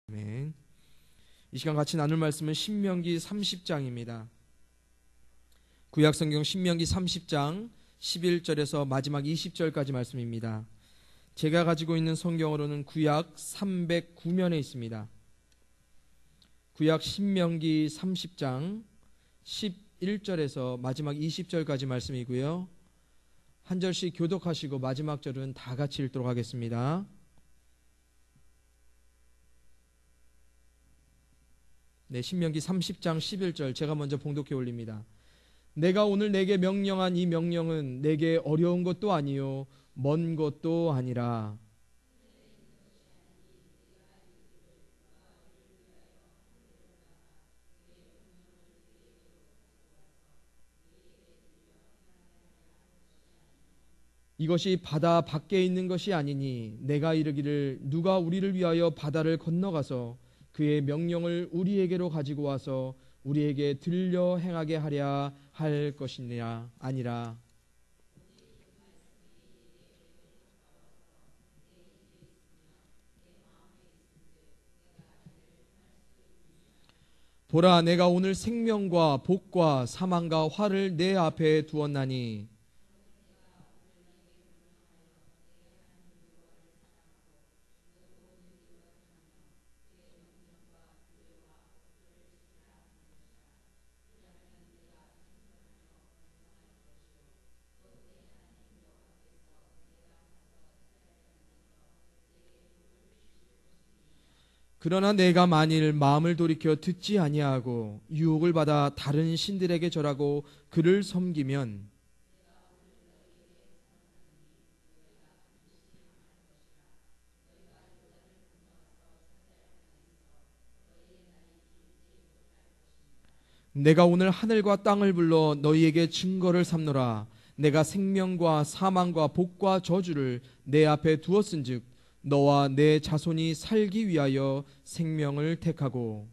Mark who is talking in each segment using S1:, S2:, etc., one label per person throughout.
S1: 아멘. 이 시간 같이 나눌 말씀은 신명기 30장입니다. 구약성경 신명기 30장 11절에서 마지막 20절까지 말씀입니다. 제가 가지고 있는 성경으로는 구약 309면에 있습니다. 구약 신명기 30장 11절에서 마지막 20절까지 말씀이고요. 한 절씩 교독하시고 마지막 절은 다 같이 읽도록 하겠습니다. 네, 신명기 30장 11절 제가 먼저 봉독해 올립니다. 내가 오늘 내게 명령한 이 명령은 내게 어려운 것도 아니요 먼 것도 아니라 이것이 바다 밖에 있는 것이 아니니 내가 이르기를 누가 우리를 위하여 바다를 건너가서 그의 명령을 우리에게로 가지고 와서 우리에게 들려 행하게 하랴 할 것이냐 아니라 보라 내가 오늘 생명과 복과 사망과 화를 내 앞에 두었나니 그러나 내가 만일 마음을 돌이켜 듣지 아니하고 유혹을 받아 다른 신들에게 절하고 그를 섬기면 내가 오늘 하늘과 땅을 불러 너희에게 증거를 삼노라. 내가 생명과 사망과 복과 저주를 내 앞에 두었은즉 너와 내 자손이 살기 위하여 생명을 택하고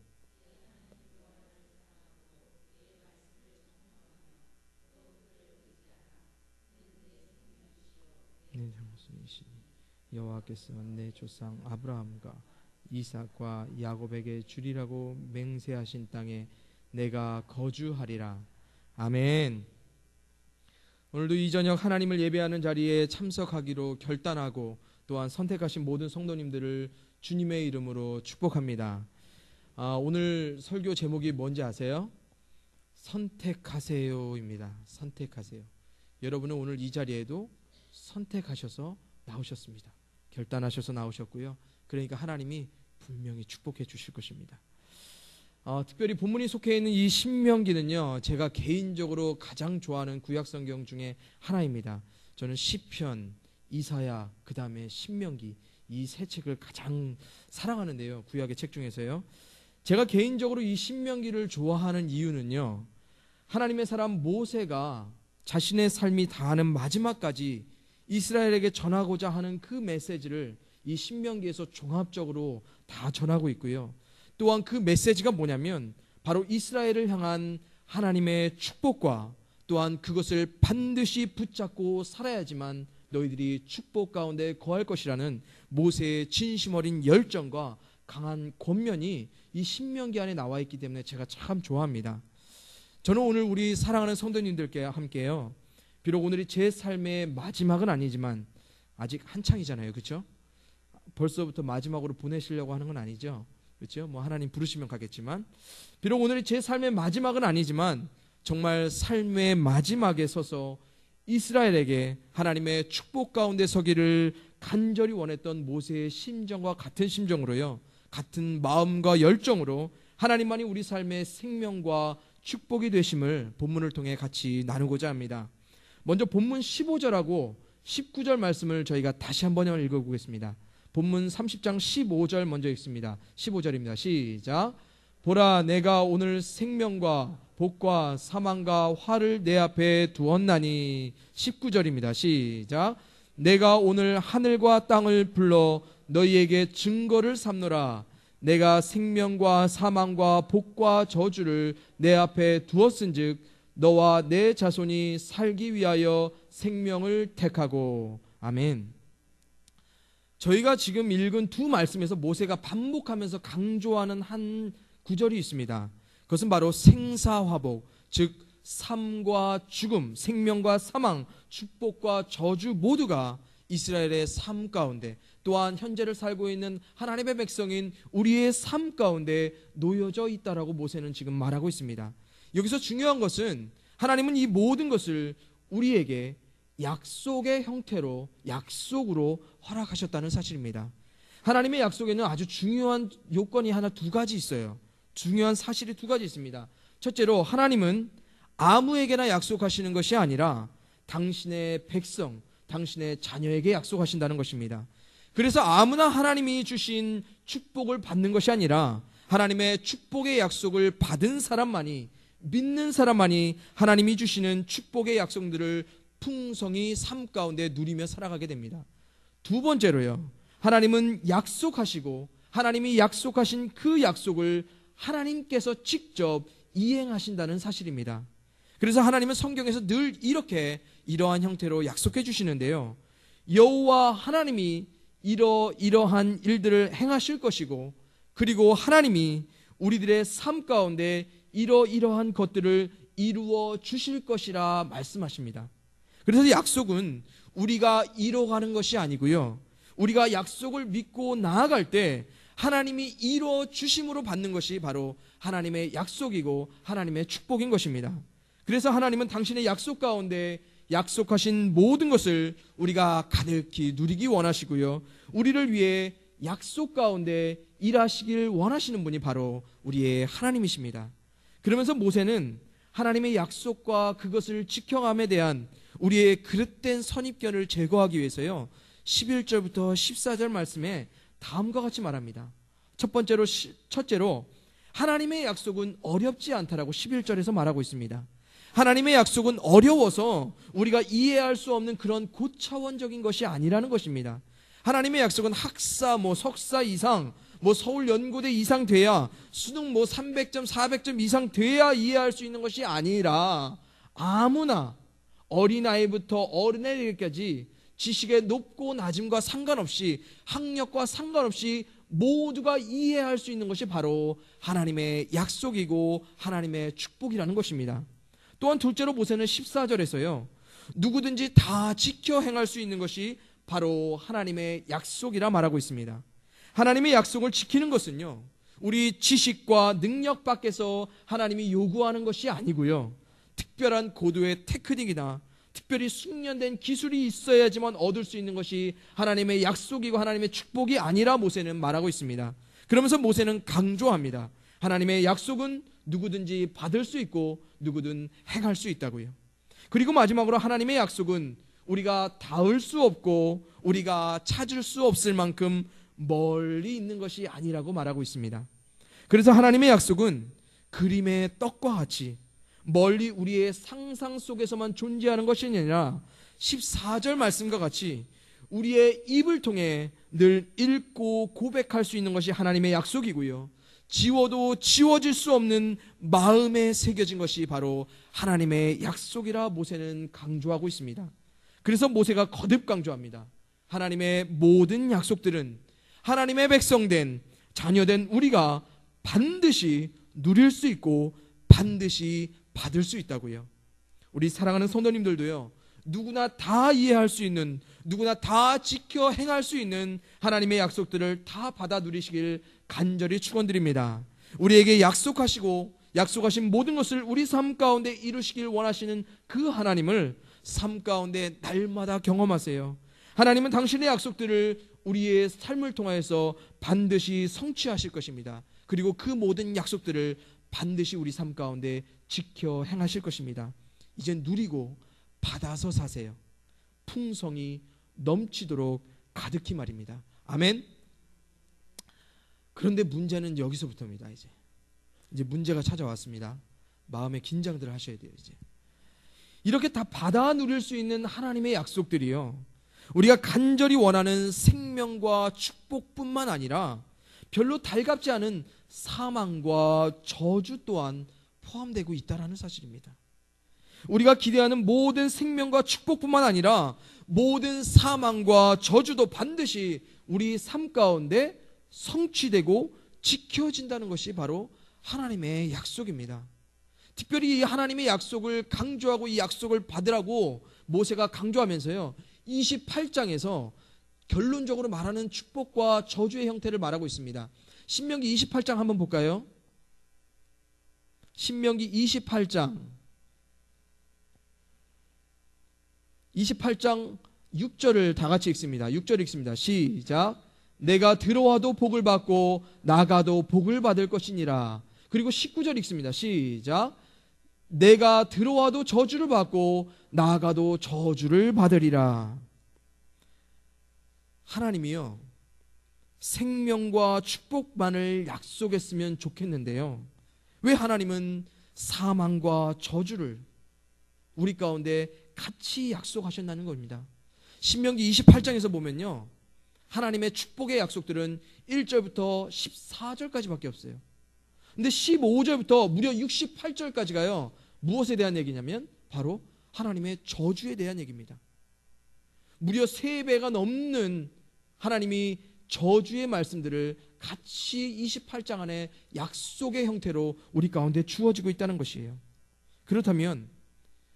S1: 내 장수이시니 여호와께서 내 조상 아브라함과 이삭과 야곱에게 주리라고 맹세하신 땅에 내가 거주하리라. 아멘. 오늘도 이 저녁 하나님을 예배하는 자리에 참석하기로 결단하고 또한 선택하신 모든 성도님들을 주님의 이름으로 축복합니다. 오늘 설교 제목이 뭔지 아세요? 선택하세요입니다. 선택하세요. 여러분은 오늘 이 자리에도 선택하셔서 나오셨습니다. 결단하셔서 나오셨고요. 그러니까 하나님이 분명히 축복해 주실 것입니다. 특별히 본문이 속해 있는 이 신명기는요, 제가 개인적으로 가장 좋아하는 구약성경 중에 하나입니다. 저는 시편, 이사야, 그 다음에 신명기 이 세 책을 가장 사랑하는데요. 구약의 책 중에서요. 제가 개인적으로 이 신명기를 좋아하는 이유는요, 하나님의 사람 모세가 자신의 삶이 다하는 마지막까지 이스라엘에게 전하고자 하는 그 메시지를 이 신명기에서 종합적으로 다 전하고 있고요. 또한 그 메시지가 뭐냐면 바로 이스라엘을 향한 하나님의 축복과 또한 그것을 반드시 붙잡고 살아야지만 너희들이 축복 가운데 거할 것이라는 모세의 진심 어린 열정과 강한 권면이 이 신명기 안에 나와 있기 때문에 제가 참 좋아합니다. 저는 오늘 우리 사랑하는 성도님들께 함께요, 비록 오늘이 제 삶의 마지막은 아니지만 아직 한창이잖아요. 그렇죠? 벌써부터 마지막으로 보내시려고 하는 건 아니죠. 그렇죠? 뭐 하나님 부르시면 가겠지만 비록 오늘이 제 삶의 마지막은 아니지만 정말 삶의 마지막에 서서 이스라엘에게 하나님의 축복 가운데 서기를 간절히 원했던 모세의 심정과 같은 심정으로요, 같은 마음과 열정으로 하나님만이 우리 삶의 생명과 축복이 되심을 본문을 통해 같이 나누고자 합니다. 먼저 본문 15절하고 19절 말씀을 저희가 다시 한번 읽어보겠습니다. 본문 30장 15절 먼저 읽습니다. 15절입니다. 시작. 보라 내가 오늘 생명과 복과 사망과 화를 내 앞에 두었나니. 19절입니다. 시작. 내가 오늘 하늘과 땅을 불러 너희에게 증거를 삼노라. 내가 생명과 사망과 복과 저주를 내 앞에 두었은즉 너와 내 자손이 살기 위하여 생명을 택하고. 아멘. 저희가 지금 읽은 두 말씀에서 모세가 반복하면서 강조하는 한 구절이 있습니다. 그것은 바로 생사화복, 즉 삶과 죽음, 생명과 사망, 축복과 저주 모두가 이스라엘의 삶 가운데, 또한 현재를 살고 있는 하나님의 백성인 우리의 삶 가운데 놓여져 있다라고 모세는 지금 말하고 있습니다. 여기서 중요한 것은 하나님은 이 모든 것을 우리에게 약속의 형태로, 약속으로 허락하셨다는 사실입니다. 하나님의 약속에는 아주 중요한 요건이 두 가지 있어요. 중요한 사실이 두 가지 있습니다. 첫째로, 하나님은 아무에게나 약속하시는 것이 아니라 당신의 백성, 당신의 자녀에게 약속하신다는 것입니다. 그래서 아무나 하나님이 주신 축복을 받는 것이 아니라 하나님의 축복의 약속을 받은 사람만이, 믿는 사람만이 하나님이 주시는 축복의 약속들을 풍성히 삶 가운데 누리며 살아가게 됩니다. 두 번째로요, 하나님은 약속하시고 하나님이 약속하신 그 약속을 하나님께서 직접 이행하신다는 사실입니다. 그래서 하나님은 성경에서 늘 이러한 형태로 약속해 주시는데요, 여호와 하나님이 이러한 일들을 행하실 것이고, 그리고 하나님이 우리들의 삶 가운데 이러한 것들을 이루어 주실 것이라 말씀하십니다. 그래서 약속은 우리가 이뤄가는 것이 아니고요, 우리가 약속을 믿고 나아갈 때 하나님이 이루어 주심으로 받는 것이 바로 하나님의 약속이고 하나님의 축복인 것입니다. 그래서 하나님은 당신의 약속 가운데 약속하신 모든 것을 우리가 가득히 누리기 원하시고요, 우리를 위해 약속 가운데 일하시길 원하시는 분이 바로 우리의 하나님이십니다. 그러면서 모세는 하나님의 약속과 그것을 지켜감에 대한 우리의 그릇된 선입견을 제거하기 위해서요, 11절부터 14절 말씀에 다음과 같이 말합니다. 첫째로 하나님의 약속은 어렵지 않다라고 11절에서 말하고 있습니다. 하나님의 약속은 어려워서 우리가 이해할 수 없는 그런 고차원적인 것이 아니라는 것입니다. 하나님의 약속은 학사, 석사 이상, 서울연고대 이상 돼야, 수능 300점, 400점 이상 돼야 이해할 수 있는 것이 아니라 아무나 어린아이부터 어른애들까지 지식의 높고 낮음과 상관없이, 학력과 상관없이 모두가 이해할 수 있는 것이 바로 하나님의 약속이고 하나님의 축복이라는 것입니다. 또한 둘째로 모세는 14절에서요, 누구든지 다 지켜 행할 수 있는 것이 바로 하나님의 약속이라 말하고 있습니다. 하나님의 약속을 지키는 것은요, 우리 지식과 능력 밖에서 하나님이 요구하는 것이 아니고요, 특별한 고도의 테크닉이나 특별히 숙련된 기술이 있어야지만 얻을 수 있는 것이 하나님의 약속이고 하나님의 축복이 아니라 모세는 말하고 있습니다. 그러면서 모세는 강조합니다. 하나님의 약속은 누구든지 받을 수 있고 누구든 행할 수 있다고요. 그리고 마지막으로 하나님의 약속은 우리가 닿을 수 없고 우리가 찾을 수 없을 만큼 멀리 있는 것이 아니라고 말하고 있습니다. 그래서 하나님의 약속은 그림의 떡과 같이 멀리 우리의 상상 속에서만 존재하는 것이 아니라 14절 말씀과 같이 우리의 입을 통해 늘 읽고 고백할 수 있는 것이 하나님의 약속이고요, 지워도 지워질 수 없는 마음에 새겨진 것이 바로 하나님의 약속이라 모세는 강조하고 있습니다. 그래서 모세가 거듭 강조합니다. 하나님의 모든 약속들은 하나님의 백성된 자녀된 우리가 반드시 누릴 수 있고 반드시 받을 수 있다고요. 우리 사랑하는 성도님들도요, 누구나 다 이해할 수 있는, 누구나 다 지켜 행할 수 있는 하나님의 약속들을 다 받아 누리시길 간절히 축원드립니다. 우리에게 약속하시고 약속하신 모든 것을 우리 삶 가운데 이루시길 원하시는 그 하나님을 삶 가운데 날마다 경험하세요. 하나님은 당신의 약속들을 우리의 삶을 통하여서 반드시 성취하실 것입니다. 그리고 그 모든 약속들을 반드시 우리 삶 가운데 지켜 행하실 것입니다. 이제 누리고 받아서 사세요. 풍성이 넘치도록 가득히 말입니다. 아멘. 그런데 문제는 여기서부터입니다. 이제 문제가 찾아왔습니다. 마음의 긴장들을 하셔야 돼요. 이렇게 다 받아 누릴 수 있는 하나님의 약속들이요, 우리가 간절히 원하는 생명과 축복뿐만 아니라 별로 달갑지 않은 사망과 저주 또한 포함되고 있다는 사실입니다. 우리가 기대하는 모든 생명과 축복뿐만 아니라 모든 사망과 저주도 반드시 우리 삶 가운데 성취되고 지켜진다는 것이 바로 하나님의 약속입니다. 특별히 이 하나님의 약속을 강조하고 이 약속을 받으라고 모세가 강조하면서요, 28장에서 결론적으로 말하는 축복과 저주의 형태를 말하고 있습니다. 신명기 28장 한번 볼까요? 신명기 28장 6절을 다 같이 읽습니다. 6절 읽습니다. 시작. 내가 들어와도 복을 받고 나가도 복을 받을 것이니라. 그리고 19절 읽습니다. 시작. 내가 들어와도 저주를 받고 나가도 저주를 받으리라. 하나님이요, 생명과 축복만을 약속했으면 좋겠는데요, 왜 하나님은 사망과 저주를 우리 가운데 같이 약속하셨다는 겁니다. 신명기 28장에서 보면요, 하나님의 축복의 약속들은 1절부터 14절까지밖에 없어요. 근데 15절부터 무려 68절까지가요, 무엇에 대한 얘기냐면 바로 하나님의 저주에 대한 얘기입니다. 무려 3배가 넘는 하나님이 저주의 말씀들을 같이 28장 안에 약속의 형태로 우리 가운데 주어지고 있다는 것이에요. 그렇다면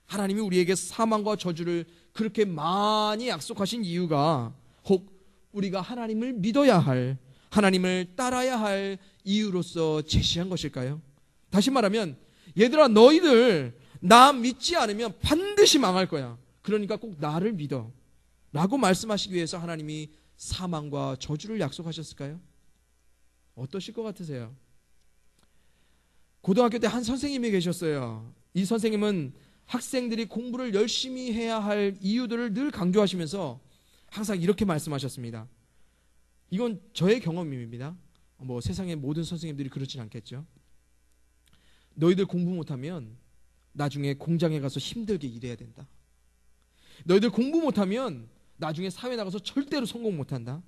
S1: 하나님이 우리에게 사망과 저주를 그렇게 많이 약속하신 이유가 혹 우리가 하나님을 믿어야 할, 하나님을 따라야 할 이유로서 제시한 것일까요? 다시 말하면, 얘들아 너희들 나 믿지 않으면 반드시 망할 거야. 그러니까 꼭 나를 믿어 라고 말씀하시기 위해서 하나님이 사망과 저주를 약속하셨을까요? 어떠실 것 같으세요? 고등학교 때 한 선생님이 계셨어요. 이 선생님은 학생들이 공부를 열심히 해야 할 이유들을 늘 강조하시면서 항상 이렇게 말씀하셨습니다. 이건 저의 경험입니다. 뭐 세상의 모든 선생님들이 그렇진 않겠죠. 너희들 공부 못하면 나중에 공장에 가서 힘들게 일해야 된다. 너희들 공부 못하면 나중에 사회 나가서 절대로 성공 못한다.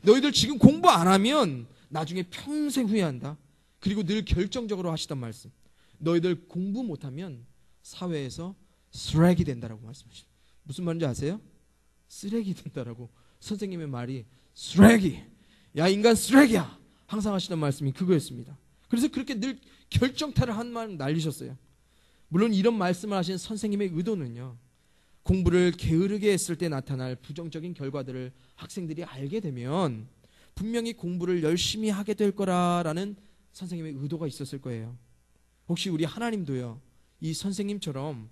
S1: 너희들 지금 공부 안 하면 나중에 평생 후회한다. 그리고 늘 결정적으로 하시던 말씀, 너희들 공부 못하면 사회에서 쓰레기 된다라고 말씀하시죠. 무슨 말인지 아세요? 쓰레기 된다라고. 선생님의 말이 쓰레기, 야 인간 쓰레기야, 항상 하시던 말씀이 그거였습니다. 그래서 그렇게 늘 결정타를 한 말 날리셨어요. 물론 이런 말씀을 하신 선생님의 의도는요, 공부를 게으르게 했을 때 나타날 부정적인 결과들을 학생들이 알게 되면 분명히 공부를 열심히 하게 될 거라는 선생님의 의도가 있었을 거예요. 혹시 우리 하나님도요, 이 선생님처럼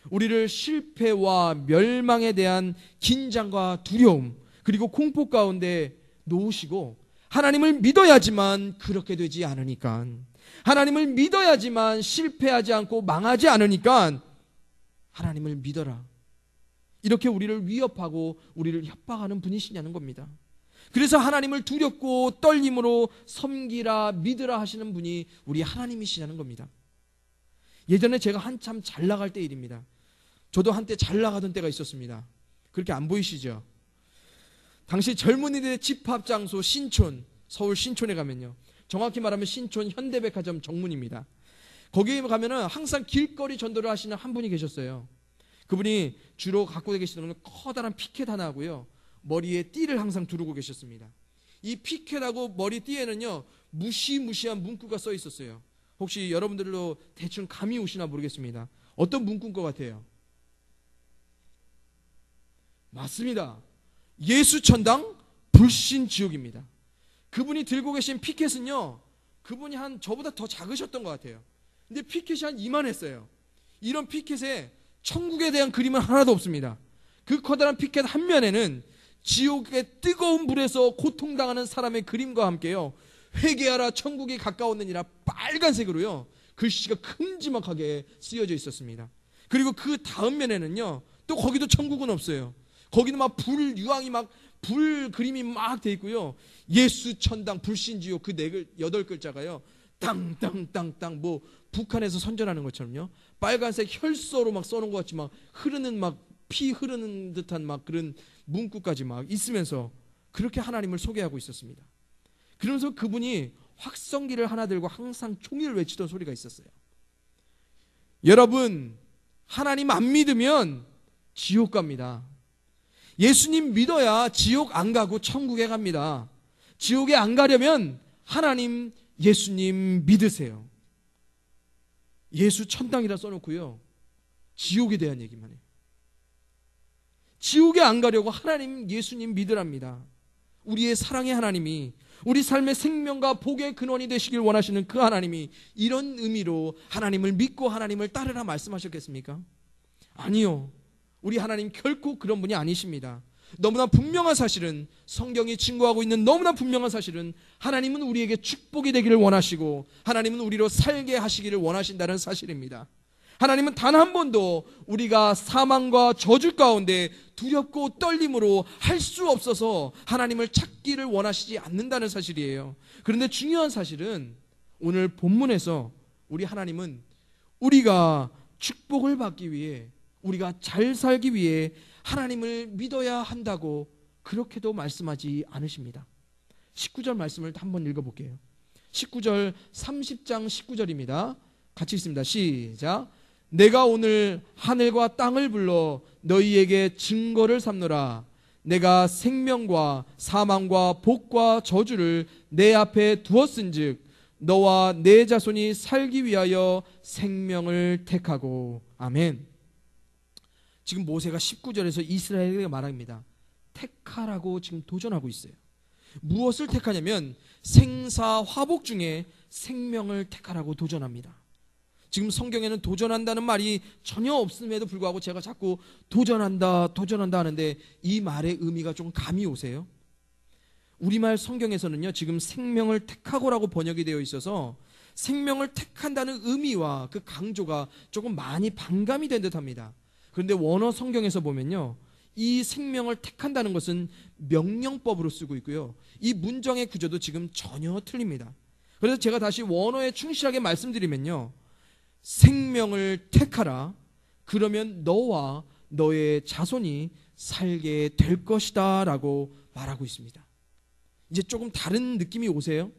S1: 우리를 실패와 멸망에 대한 긴장과 두려움 그리고 공포 가운데 놓으시고, 하나님을 믿어야지만 그렇게 되지 않으니까, 하나님을 믿어야지만 실패하지 않고 망하지 않으니까 하나님을 믿어라, 이렇게 우리를 위협하고 우리를 협박하는 분이시냐는 겁니다. 그래서 하나님을 두렵고 떨림으로 섬기라 믿으라 하시는 분이 우리 하나님이시냐는 겁니다. 예전에 제가 한참 잘 나갈 때 일입니다. 저도 한때 잘 나가던 때가 있었습니다. 그렇게 안 보이시죠? 당시 젊은이들의 집합 장소 신촌, 서울 신촌에 가면요, 정확히 말하면 신촌 현대백화점 정문입니다. 거기에 가면은 항상 길거리 전도를 하시는 한 분이 계셨어요. 그분이 주로 갖고 계시는 건 커다란 피켓 하나 하고요, 머리에 띠를 항상 두르고 계셨습니다. 이 피켓하고 머리띠에는요, 무시무시한 문구가 써 있었어요. 혹시 여러분들도 대충 감이 오시나 모르겠습니다. 어떤 문구인 것 같아요? 맞습니다. 예수천당 불신지옥입니다. 그분이 들고 계신 피켓은요, 그분이 한 저보다 더 작으셨던 것 같아요. 근데 피켓이 한 이만했어요. 이런 피켓에 천국에 대한 그림은 하나도 없습니다. 그 커다란 피켓 한 면에는 지옥의 뜨거운 불에서 고통당하는 사람의 그림과 함께요, 회개하라 천국이 가까웠느니라 빨간색으로요 글씨가 큼지막하게 쓰여져 있었습니다. 그리고 그 다음 면에는요, 또 거기도 천국은 없어요. 거기는 막 불 유황이 막 불 그림이 막 돼 있고요, 예수 천당 불신지옥 그 8글자가요 땅땅땅땅, 뭐 북한에서 선전하는 것처럼요 빨간색 혈서로 막 써놓은 것 같이 막 흐르는, 막 피 흐르는 듯한 막 그런 문구까지 막 있으면서 그렇게 하나님을 소개하고 있었습니다. 그러면서 그분이 확성기를 하나 들고 항상 총의를 외치던 소리가 있었어요. 여러분, 하나님 안 믿으면 지옥 갑니다. 예수님 믿어야 지옥 안 가고 천국에 갑니다. 지옥에 안 가려면 하나님, 예수님 믿으세요. 예수 천당이라 써놓고요, 지옥에 대한 얘기만 해요. 지옥에 안 가려고 하나님, 예수님 믿으랍니다. 우리의 사랑의 하나님이, 우리 삶의 생명과 복의 근원이 되시길 원하시는 그 하나님이 이런 의미로 하나님을 믿고 하나님을 따르라 말씀하셨겠습니까? 아니요. 우리 하나님 결코 그런 분이 아니십니다. 너무나 분명한 사실은, 성경이 증거하고 있는 너무나 분명한 사실은, 하나님은 우리에게 축복이 되기를 원하시고 하나님은 우리로 살게 하시기를 원하신다는 사실입니다. 하나님은 단 한 번도 우리가 사망과 저주 가운데 두렵고 떨림으로 할 수 없어서 하나님을 찾기를 원하시지 않는다는 사실이에요. 그런데 중요한 사실은 오늘 본문에서 우리 하나님은 우리가 축복을 받기 위해, 우리가 잘 살기 위해 하나님을 믿어야 한다고 그렇게도 말씀하지 않으십니다. 19절 말씀을 한번 읽어볼게요. 19절, 30장 19절입니다. 같이 읽습니다. 시작. 내가 오늘 하늘과 땅을 불러 너희에게 증거를 삼노라. 내가 생명과 사망과 복과 저주를 내 앞에 두었은즉 너와 내 자손이 살기 위하여 생명을 택하고. 아멘. 지금 모세가 19절에서 이스라엘에게 말합니다. 택하라고 지금 도전하고 있어요. 무엇을 택하냐면 생사화복 중에 생명을 택하라고 도전합니다. 지금 성경에는 도전한다는 말이 전혀 없음에도 불구하고 제가 자꾸 도전한다 하는데 이 말의 의미가 좀 감이 오세요? 우리말 성경에서는요, 지금 생명을 택하고라고 번역이 되어 있어서 생명을 택한다는 의미와 그 강조가 조금 많이 반감이 된 듯합니다. 그런데 원어 성경에서 보면요, 이 생명을 택한다는 것은 명령법으로 쓰고 있고요, 이 문장의 구조도 지금 전혀 틀립니다. 그래서 제가 다시 원어에 충실하게 말씀드리면요, 생명을 택하라. 그러면 너와 너의 자손이 살게 될 것이다 라고 말하고 있습니다. 이제 조금 다른 느낌이 오세요?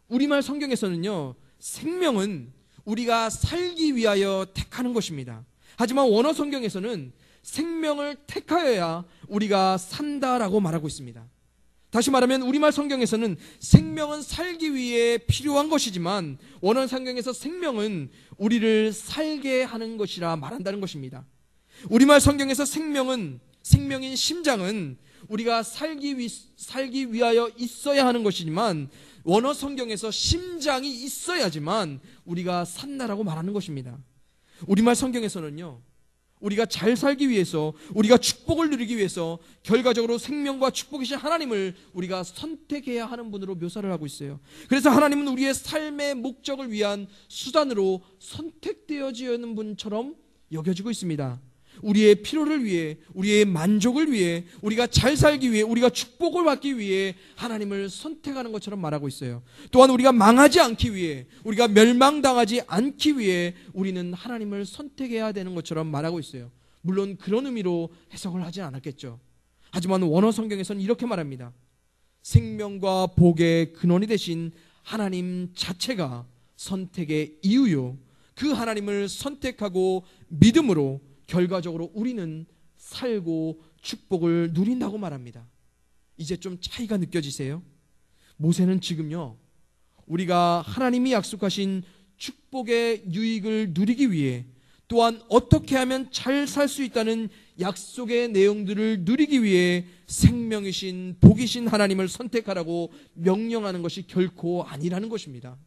S1: 우리말 성경에서는요, 생명은 우리가 살기 위하여 택하는 것입니다. 하지만 원어 성경에서는 생명을 택하여야 우리가 산다라고 말하고 있습니다. 다시 말하면 우리말 성경에서는 생명은 살기 위해 필요한 것이지만 원어 성경에서 생명은 우리를 살게 하는 것이라 말한다는 것입니다. 우리말 성경에서 생명인 심장은 우리가 살기 위하여 있어야 하는 것이지만 원어 성경에서 심장이 있어야지만 우리가 산다라고 말하는 것입니다. 우리말 성경에서는요, 우리가 잘 살기 위해서, 우리가 축복을 누리기 위해서 결과적으로 생명과 축복이신 하나님을 우리가 선택해야 하는 분으로 묘사를 하고 있어요. 그래서 하나님은 우리의 삶의 목적을 위한 수단으로 선택되어지는 분처럼 여겨지고 있습니다. 우리의 필요를 위해, 우리의 만족을 위해, 우리가 잘 살기 위해, 우리가 축복을 받기 위해 하나님을 선택하는 것처럼 말하고 있어요. 또한 우리가 망하지 않기 위해, 우리가 멸망당하지 않기 위해 우리는 하나님을 선택해야 되는 것처럼 말하고 있어요. 물론 그런 의미로 해석을 하지 않았겠죠. 하지만 원어 성경에서는 이렇게 말합니다. 생명과 복의 근원이 되신 하나님 자체가 선택의 이유요, 그 하나님을 선택하고 믿음으로 결과적으로 우리는 살고 축복을 누린다고 말합니다. 이제 좀 차이가 느껴지세요? 모세는 지금요, 우리가 하나님이 약속하신 축복의 유익을 누리기 위해, 또한 어떻게 하면 잘 살 수 있다는 약속의 내용들을 누리기 위해 생명이신 복이신 하나님을 선택하라고 명령하는 것이 결코 아니라는 것입니다.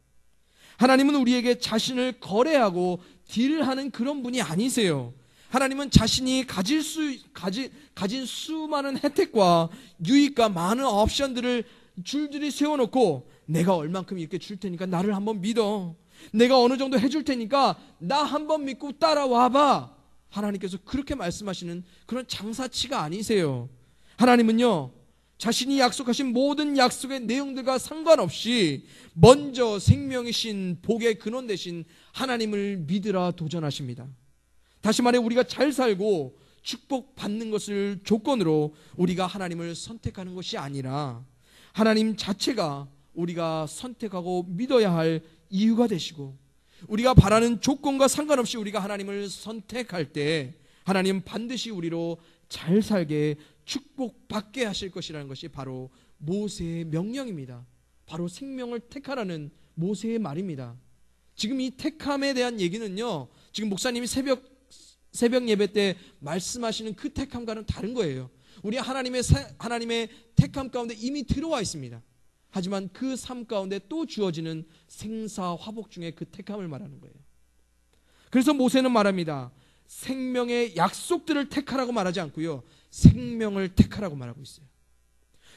S1: 하나님은 우리에게 자신을 거래하고 딜하는 그런 분이 아니세요. 하나님은 자신이 가진 수많은 혜택과 유익과 많은 옵션들을 줄줄이 세워놓고 내가 얼만큼 이렇게 줄 테니까 나를 한번 믿어. 내가 어느 정도 해줄 테니까 나 한번 믿고 따라와봐. 하나님께서 그렇게 말씀하시는 그런 장사치가 아니세요. 하나님은요, 자신이 약속하신 모든 약속의 내용들과 상관없이 먼저 생명이신 복의 근원 되신 하나님을 믿으라 도전하십니다. 다시 말해 우리가 잘 살고 축복받는 것을 조건으로 우리가 하나님을 선택하는 것이 아니라 하나님 자체가 우리가 선택하고 믿어야 할 이유가 되시고, 우리가 바라는 조건과 상관없이 우리가 하나님을 선택할 때 하나님은 반드시 우리로 잘 살게 축복받게 하실 것이라는 것이 바로 모세의 명령입니다. 바로 생명을 택하라는 모세의 말입니다. 지금 이 택함에 대한 얘기는요, 지금 목사님이 새벽 예배 때 말씀하시는 그 택함과는 다른 거예요. 우리 하나님의 택함 가운데 이미 들어와 있습니다. 하지만 그 삶 가운데 또 주어지는 생사화복 중에 그 택함을 말하는 거예요. 그래서 모세는 말합니다. 생명의 약속들을 택하라고 말하지 않고요, 생명을 택하라고 말하고 있어요.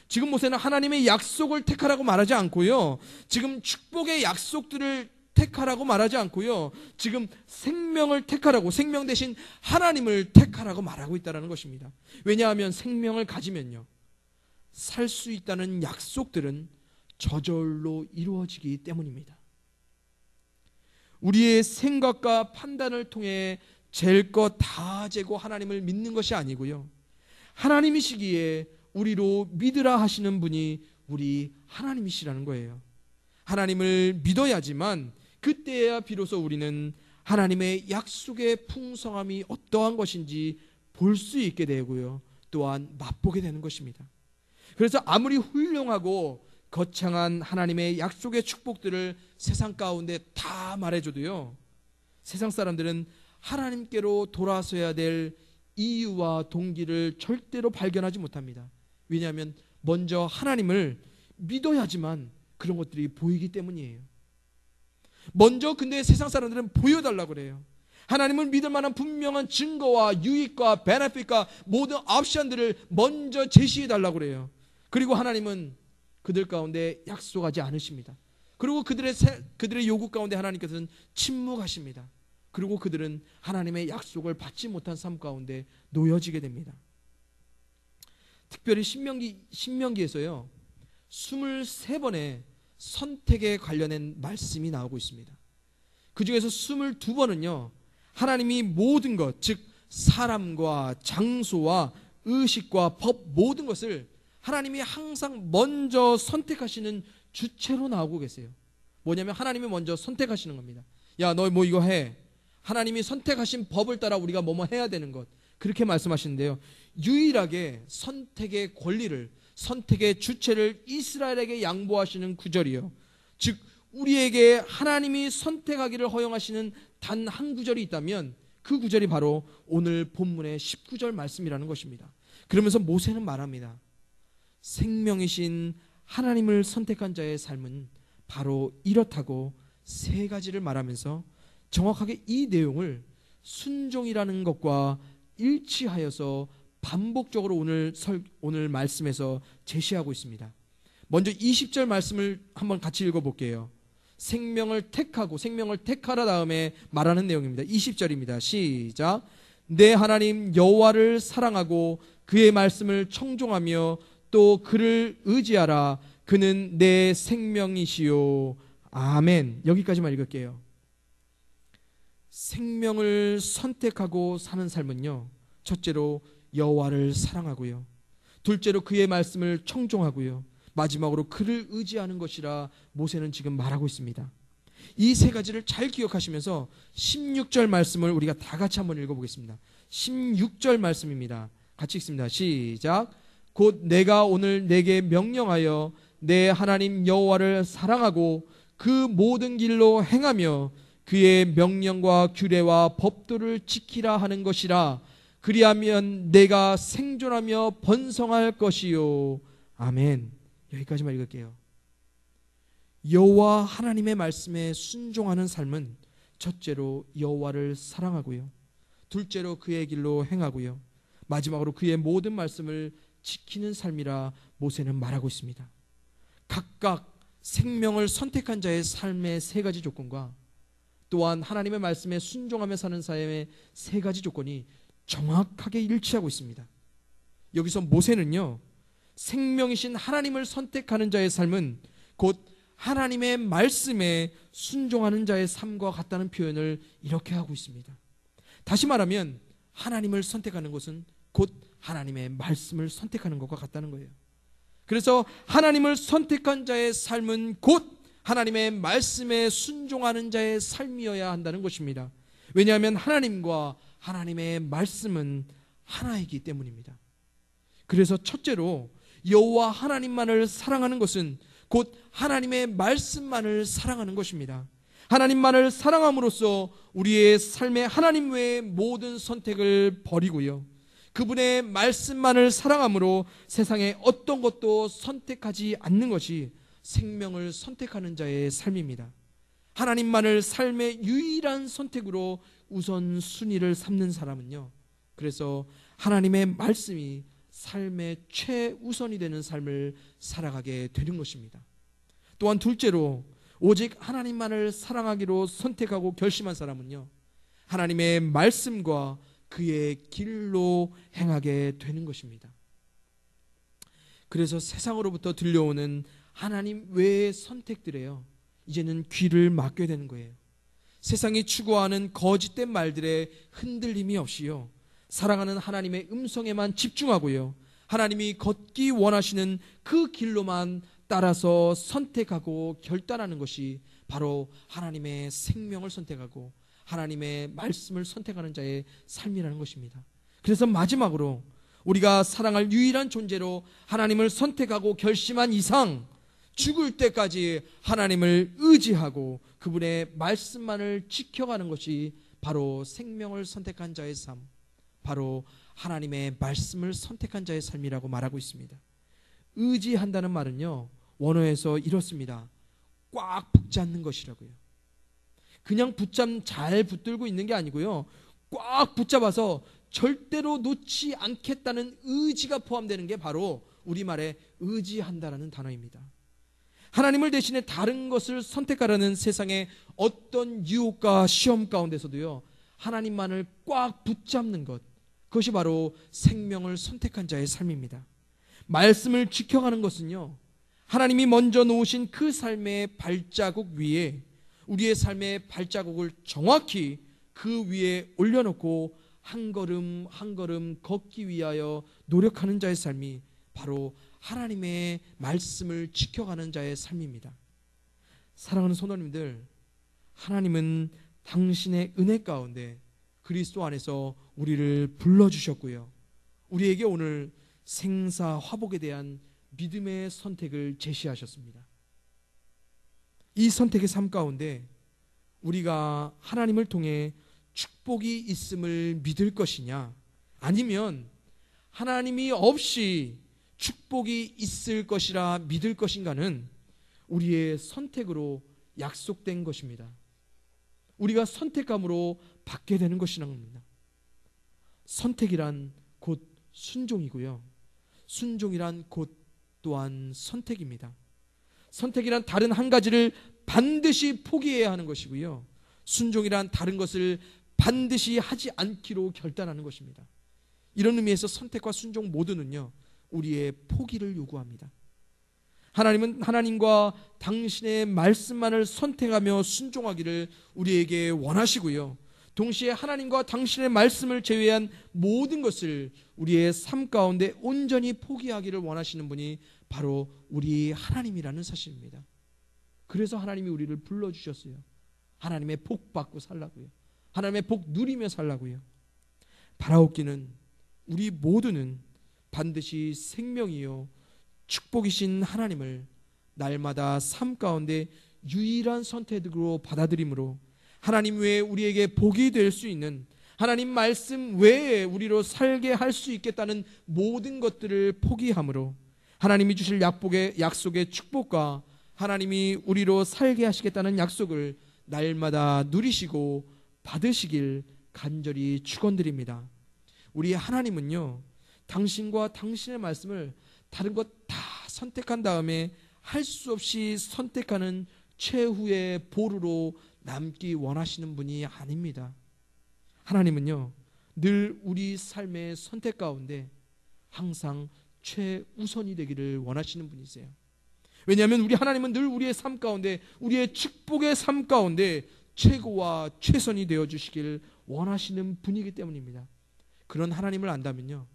S1: 지금 모세는 하나님의 약속을 택하라고 말하지 않고요, 지금 축복의 약속들을 택하라고 말하지 않고요, 지금 생명을 택하라고, 생명 대신 하나님을 택하라고 말하고 있다는 것입니다. 왜냐하면 생명을 가지면요, 살 수 있다는 약속들은 저절로 이루어지기 때문입니다. 우리의 생각과 판단을 통해 잴 것 다 재고 하나님을 믿는 것이 아니고요, 하나님이시기에 우리로 믿으라 하시는 분이 우리 하나님이시라는 거예요. 하나님을 믿어야지만 그때야 비로소 우리는 하나님의 약속의 풍성함이 어떠한 것인지 볼 수 있게 되고요, 또한 맛보게 되는 것입니다. 그래서 아무리 훌륭하고 거창한 하나님의 약속의 축복들을 세상 가운데 다 말해줘도요, 세상 사람들은 하나님께로 돌아서야 될 이유와 동기를 절대로 발견하지 못합니다. 왜냐하면 먼저 하나님을 믿어야지만 그런 것들이 보이기 때문이에요. 먼저 근데 세상 사람들은 보여달라고 그래요. 하나님을 믿을 만한 분명한 증거와 유익과 베네핏과 모든 옵션들을 먼저 제시해달라고 그래요. 그리고 하나님은 그들 가운데 약속하지 않으십니다. 그리고 그들의 요구 가운데 하나님께서는 침묵하십니다. 그리고 그들은 하나님의 약속을 받지 못한 삶 가운데 놓여지게 됩니다. 특별히 신명기에서요, 23번의 선택에 관련된 말씀이 나오고 있습니다. 그 중에서 22번은요, 하나님이 모든 것, 즉 사람과 장소와 의식과 법 모든 것을 하나님이 항상 먼저 선택하시는 주체로 나오고 계세요. 뭐냐면 하나님이 먼저 선택하시는 겁니다. 야, 너 뭐 이거 해. 하나님이 선택하신 법을 따라 우리가 뭐뭐 해야 되는 것, 그렇게 말씀하시는데요, 유일하게 선택의 권리를, 선택의 주체를 이스라엘에게 양보하시는 구절이요, 즉 우리에게 하나님이 선택하기를 허용하시는 단 한 구절이 있다면 그 구절이 바로 오늘 본문의 19절 말씀이라는 것입니다. 그러면서 모세는 말합니다. 생명이신 하나님을 선택한 자의 삶은 바로 이렇다고 세 가지를 말하면서 정확하게 이 내용을 순종이라는 것과 일치하여서 반복적으로 오늘 말씀에서 제시하고 있습니다. 먼저 20절 말씀을 한번 같이 읽어볼게요. 생명을 택하고, 생명을 택하라 다음에 말하는 내용입니다. 20절입니다. 시작. 내 하나님 여호와를 사랑하고 그의 말씀을 청종하며 또 그를 의지하라. 그는 내 생명이시요. 아멘. 여기까지만 읽을게요. 생명을 선택하고 사는 삶은요, 첫째로 여호와를 사랑하고요, 둘째로 그의 말씀을 청종하고요, 마지막으로 그를 의지하는 것이라 모세는 지금 말하고 있습니다. 이 세 가지를 잘 기억하시면서 16절 말씀을 우리가 다 같이 한번 읽어보겠습니다. 16절 말씀입니다. 같이 읽습니다. 시작. 곧 내가 오늘 내게 명령하여 내 하나님 여호와를 사랑하고 그 모든 길로 행하며 그의 명령과 규례와 법도를 지키라 하는 것이라. 그리하면 내가 생존하며 번성할 것이요. 아멘. 여기까지만 읽을게요. 여호와 하나님의 말씀에 순종하는 삶은 첫째로 여호와를 사랑하고요, 둘째로 그의 길로 행하고요, 마지막으로 그의 모든 말씀을 지키는 삶이라 모세는 말하고 있습니다. 각각 생명을 선택한 자의 삶의 세 가지 조건과 또한 하나님의 말씀에 순종하며 사는 삶의 세 가지 조건이 정확하게 일치하고 있습니다. 여기서 모세는요, 생명이신 하나님을 선택하는 자의 삶은 곧 하나님의 말씀에 순종하는 자의 삶과 같다는 표현을 이렇게 하고 있습니다. 다시 말하면 하나님을 선택하는 것은 곧 하나님의 말씀을 선택하는 것과 같다는 거예요. 그래서 하나님을 선택한 자의 삶은 곧 하나님의 말씀에 순종하는 자의 삶이어야 한다는 것입니다. 왜냐하면 하나님과 하나님의 말씀은 하나이기 때문입니다. 그래서 첫째로 여호와 하나님만을 사랑하는 것은 곧 하나님의 말씀만을 사랑하는 것입니다. 하나님만을 사랑함으로써 우리의 삶에 하나님 외의 모든 선택을 버리고요, 그분의 말씀만을 사랑함으로 세상의 어떤 것도 선택하지 않는 것이 생명을 선택하는 자의 삶입니다. 하나님만을 삶의 유일한 선택으로 우선순위를 삼는 사람은요, 그래서 하나님의 말씀이 삶의 최우선이 되는 삶을 살아가게 되는 것입니다. 또한 둘째로 오직 하나님만을 사랑하기로 선택하고 결심한 사람은요, 하나님의 말씀과 그의 길로 행하게 되는 것입니다. 그래서 세상으로부터 들려오는 하나님 외의 선택들에요, 이제는 귀를 막게 되는 거예요. 세상이 추구하는 거짓된 말들에 흔들림이 없이요, 사랑하는 하나님의 음성에만 집중하고요, 하나님이 걷기 원하시는 그 길로만 따라서 선택하고 결단하는 것이 바로 하나님의 생명을 선택하고 하나님의 말씀을 선택하는 자의 삶이라는 것입니다. 그래서 마지막으로 우리가 사랑할 유일한 존재로 하나님을 선택하고 결심한 이상 죽을 때까지 하나님을 의지하고 그분의 말씀만을 지켜가는 것이 바로 생명을 선택한 자의 삶, 바로 하나님의 말씀을 선택한 자의 삶이라고 말하고 있습니다. 의지한다는 말은요, 원어에서 이렇습니다. 꽉 붙잡는 것이라고요. 그냥 잘 붙들고 있는 게 아니고요, 꽉 붙잡아서 절대로 놓지 않겠다는 의지가 포함되는 게 바로 우리말에 의지한다라는 단어입니다. 하나님을 대신해 다른 것을 선택하라는 세상의 어떤 유혹과 시험 가운데서도요, 하나님만을 꽉 붙잡는 것, 그것이 바로 생명을 선택한 자의 삶입니다. 말씀을 지켜가는 것은요, 하나님이 먼저 놓으신 그 삶의 발자국 위에 우리의 삶의 발자국을 정확히 그 위에 올려놓고 한 걸음 한 걸음 걷기 위하여 노력하는 자의 삶이 바로 하나님의 말씀을 지켜가는 자의 삶입니다. 사랑하는 성도님들, 하나님은 당신의 은혜 가운데 그리스도 안에서 우리를 불러주셨고요, 우리에게 오늘 생사화복에 대한 믿음의 선택을 제시하셨습니다. 이 선택의 삶 가운데 우리가 하나님을 통해 축복이 있음을 믿을 것이냐, 아니면 하나님이 없이 축복이 있을 것이라 믿을 것인가는 우리의 선택으로 약속된 것입니다. 우리가 선택감으로 받게 되는 것이라는 겁니다. 선택이란 곧 순종이고요, 순종이란 곧 또한 선택입니다. 선택이란 다른 한 가지를 반드시 포기해야 하는 것이고요, 순종이란 다른 것을 반드시 하지 않기로 결단하는 것입니다. 이런 의미에서 선택과 순종 모두는요, 우리의 포기를 요구합니다. 하나님은 하나님과 당신의 말씀만을 선택하며 순종하기를 우리에게 원하시고요, 동시에 하나님과 당신의 말씀을 제외한 모든 것을 우리의 삶 가운데 온전히 포기하기를 원하시는 분이 바로 우리 하나님이라는 사실입니다. 그래서 하나님이 우리를 불러주셨어요. 하나님의 복 받고 살라고요, 하나님의 복 누리며 살라고요. 바라옵기는 우리 모두는 반드시 생명이요 축복이신 하나님을 날마다 삶 가운데 유일한 선택으로 받아들이므로 하나님 외에 우리에게 복이 될 수 있는, 하나님 말씀 외에 우리로 살게 할 수 있겠다는 모든 것들을 포기함으로 하나님이 주실 약속의 축복과 하나님이 우리로 살게 하시겠다는 약속을 날마다 누리시고 받으시길 간절히 축원드립니다. 우리 하나님은요, 당신과 당신의 말씀을 다른 것 다 선택한 다음에 할 수 없이 선택하는 최후의 보루로 남기 원하시는 분이 아닙니다. 하나님은요, 늘 우리 삶의 선택 가운데 항상 최우선이 되기를 원하시는 분이세요. 왜냐하면 우리 하나님은 늘 우리의 삶 가운데, 우리의 축복의 삶 가운데 최고와 최선이 되어주시길 원하시는 분이기 때문입니다. 그런 하나님을 안다면요,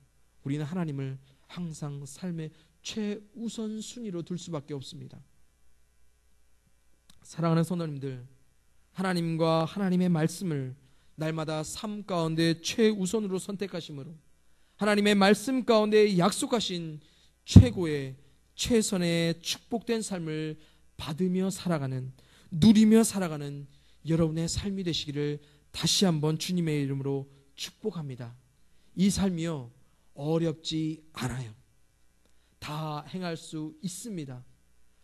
S1: 우리는 하나님을 항상 삶의 최우선 순위로 둘 수밖에 없습니다. 사랑하는 성도님들, 하나님과 하나님의 말씀을 날마다 삶 가운데 최우선으로 선택하심으로 하나님의 말씀 가운데 약속하신 최고의 최선의 축복된 삶을 받으며 살아가는, 누리며 살아가는 여러분의 삶이 되시기를 다시 한번 주님의 이름으로 축복합니다. 이 삶이요, 어렵지 않아요. 다 행할 수 있습니다.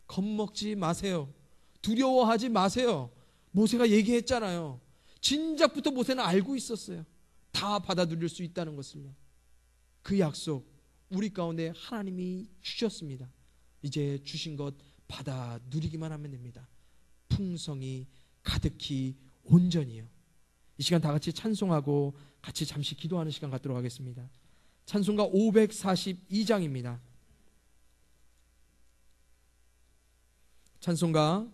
S1: 겁먹지 마세요. 두려워하지 마세요. 모세가 얘기했잖아요. 진작부터 모세는 알고 있었어요. 다 받아 누릴 수 있다는 것을요. 그 약속 우리 가운데 하나님이 주셨습니다. 이제 주신 것 받아 누리기만 하면 됩니다. 풍성이 가득히 온전히요. 이 시간 다 같이 찬송하고 같이 잠시 기도하는 시간 갖도록 하겠습니다. 찬송가 542장입니다. 찬송가